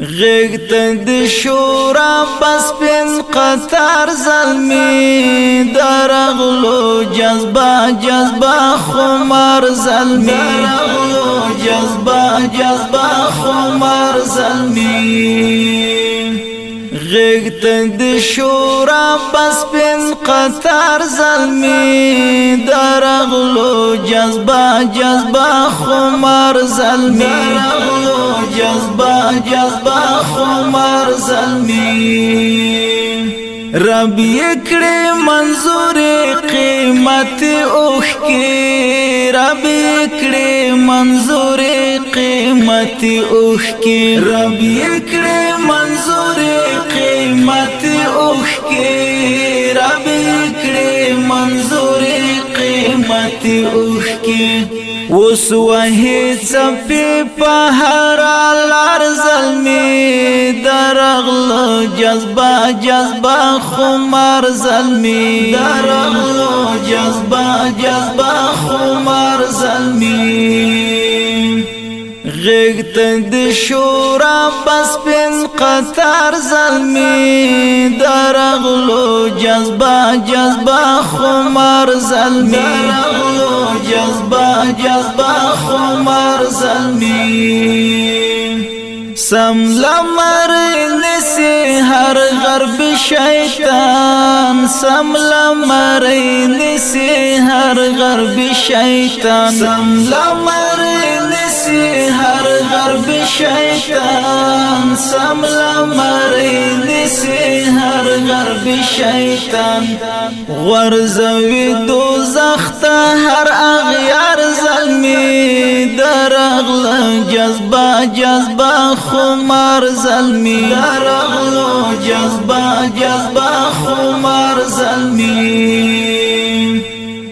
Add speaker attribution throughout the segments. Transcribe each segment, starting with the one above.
Speaker 1: غیگت دی شورا پس پین قطار ظلمی درغلو جذبه جذبه خمار ظلمی درغلو جذبه خمار ظلمی غیگت دی شورا پس پین قطار ظلمی درغلو جذبه خمار ظلمی درغلو جذبه خمار ظلمی رب یکڑی منظور قیمت اوخ کی رب یکڑی منظور قیمت اوخ کی رب یکڑی منظور قیمت اوخ کی رب یکڑی منظور قیمت اوخ کی وسوهی چپی پهرا لار ظلمی درغلو جذبه خمار ظلمی درغلو جذبه خمار ظلمی غیگت دی شورا پس پین قطار ظلمی درغلو جذبه خمار ظلمی درغلو جذبه خمار ظلمی سملمر نسی هر غرب شیطان سملمر نسی هر غرب شیطان سملمر نسی هر غرب شیطان سملمر نسی هر غرب شیطان غرزوی دوزخ تا هر اغیار ظلمی درغل جذبه خمار ظلمی درغلو جذبه خمار ظلمی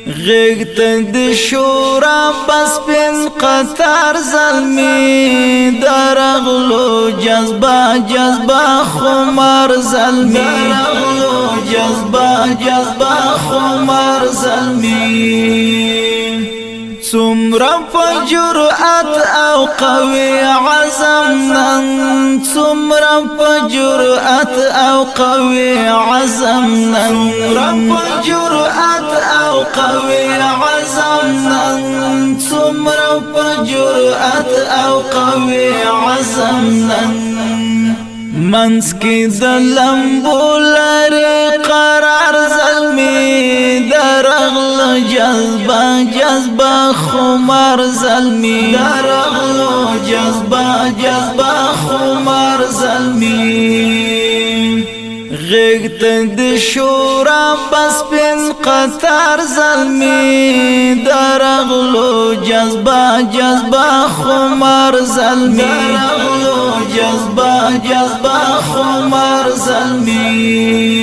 Speaker 1: غیگت دی شورا پس پین قطار ظلمی درغلو جذبه خمار ظلمی درغلو جذبه خمار ظلمی څومره په جرأت او قوي عزم نن څومره په جرأت او قوي عزم نن څومره په جرأت او قوي عزم نن څومره په جرأت او قوي عزم نن منس کی د لمبو لري قرار ظلمی درغل جذبه خمار ظلمی درغلو جذبه خمار ظلمی غیگت دی شورا پس پین قطار ظلمی درغلو جذبه خمار ظلمی درغلو جذبه خمار ظلمی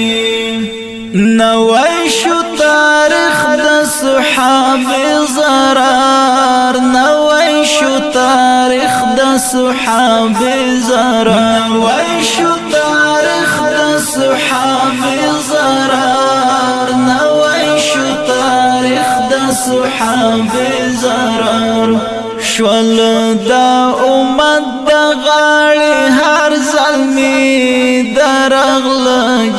Speaker 1: نوای شو تاریخ د صحابه زرار نوای شو تاریخ د صحابه زرار نوای شو تاریخ د صحابه زرار نوای شو تاریخ د صحابه زرار شول دا امت دا غاړي هر ظلمی درغل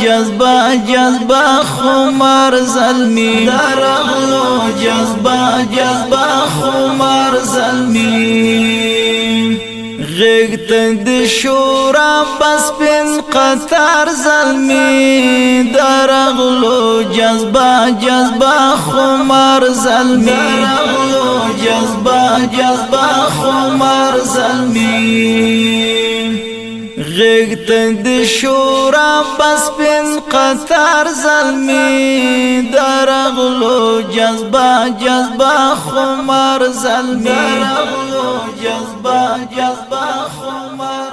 Speaker 1: جذبه خمار ظلمی درغلو جذبه خمار ظلمی غیگت دی شورا پس پین قطار ظلمی درغلو جذبه خمار ظلمی درغلو جذبه خمار ظلمی غیگت دی شورا پس پین قطار ظلمی درغلو جذبه خمار ظلمی درغلو جذبه خمار